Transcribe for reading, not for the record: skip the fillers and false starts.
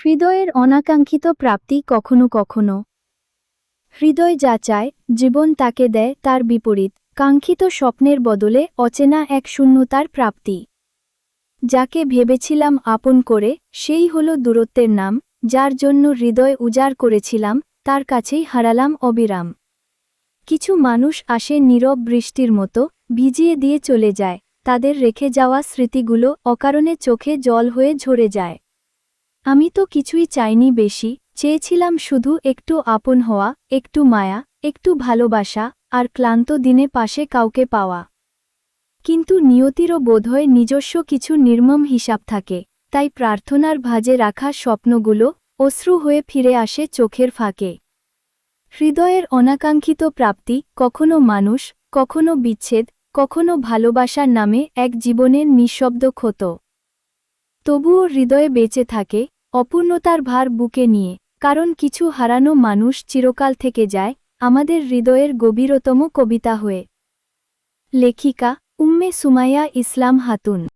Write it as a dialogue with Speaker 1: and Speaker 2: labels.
Speaker 1: হৃদয়ের অনাকাঙ্ক্ষিত প্রাপ্তি কখনো কখনো। হৃদয় যা চায়, জীবন তাকে দেয় তার বিপরীত, কাঙ্ক্ষিত স্বপ্নের বদলে অচেনা এক শূন্যতার প্রাপ্তি। যাকে ভেবেছিলাম আপন করে, সেই হলো দূরত্বের নাম, যার জন্য হৃদয় উজাড় করেছিলাম, তার কাছেই হারালাম অবিরাম। কিছু মানুষ আসে নীরব বৃষ্টির মতো, ভিজিয়ে দিয়ে চলে যায়, তাদের রেখে যাওয়া স্মৃতিগুলো অকারণে চোখে জল হয়ে ঝরে যায়। আমি তো কিছুই চাইনি বেশি, চেয়েছিলাম শুধু একটু আপন হওয়া, একটু মায়া, একটু ভালোবাসা, আর ক্লান্ত দিনে পাশে কাউকে পাওয়া। কিন্তু নিয়তিরও বোধহয় নিজস্ব কিছু নির্মম হিসাব থাকে, তাই প্রার্থনার ভাঁজে রাখা স্বপ্নগুলো অশ্রু হয়ে ফিরে আসে চোখের ফাঁকে। হৃদয়ের অনাকাঙ্ক্ষিত প্রাপ্তি, কখনো মানুষ, কখনো বিচ্ছেদ, কখনো ভালোবাসার নামে এক জীবনের নিঃশব্দ ক্ষত। তবুও হৃদয়ে বেঁচে থাকে, অপূর্ণতার ভার বুকে নিয়ে, কারণ কিছু হারানো মানুষ চিরকাল থেকে যায় আমাদের হৃদয়ের গভীরতম কবিতা হয়ে। লেখিকা উম্মে সুমাইয়া ইসলাম হাতুন।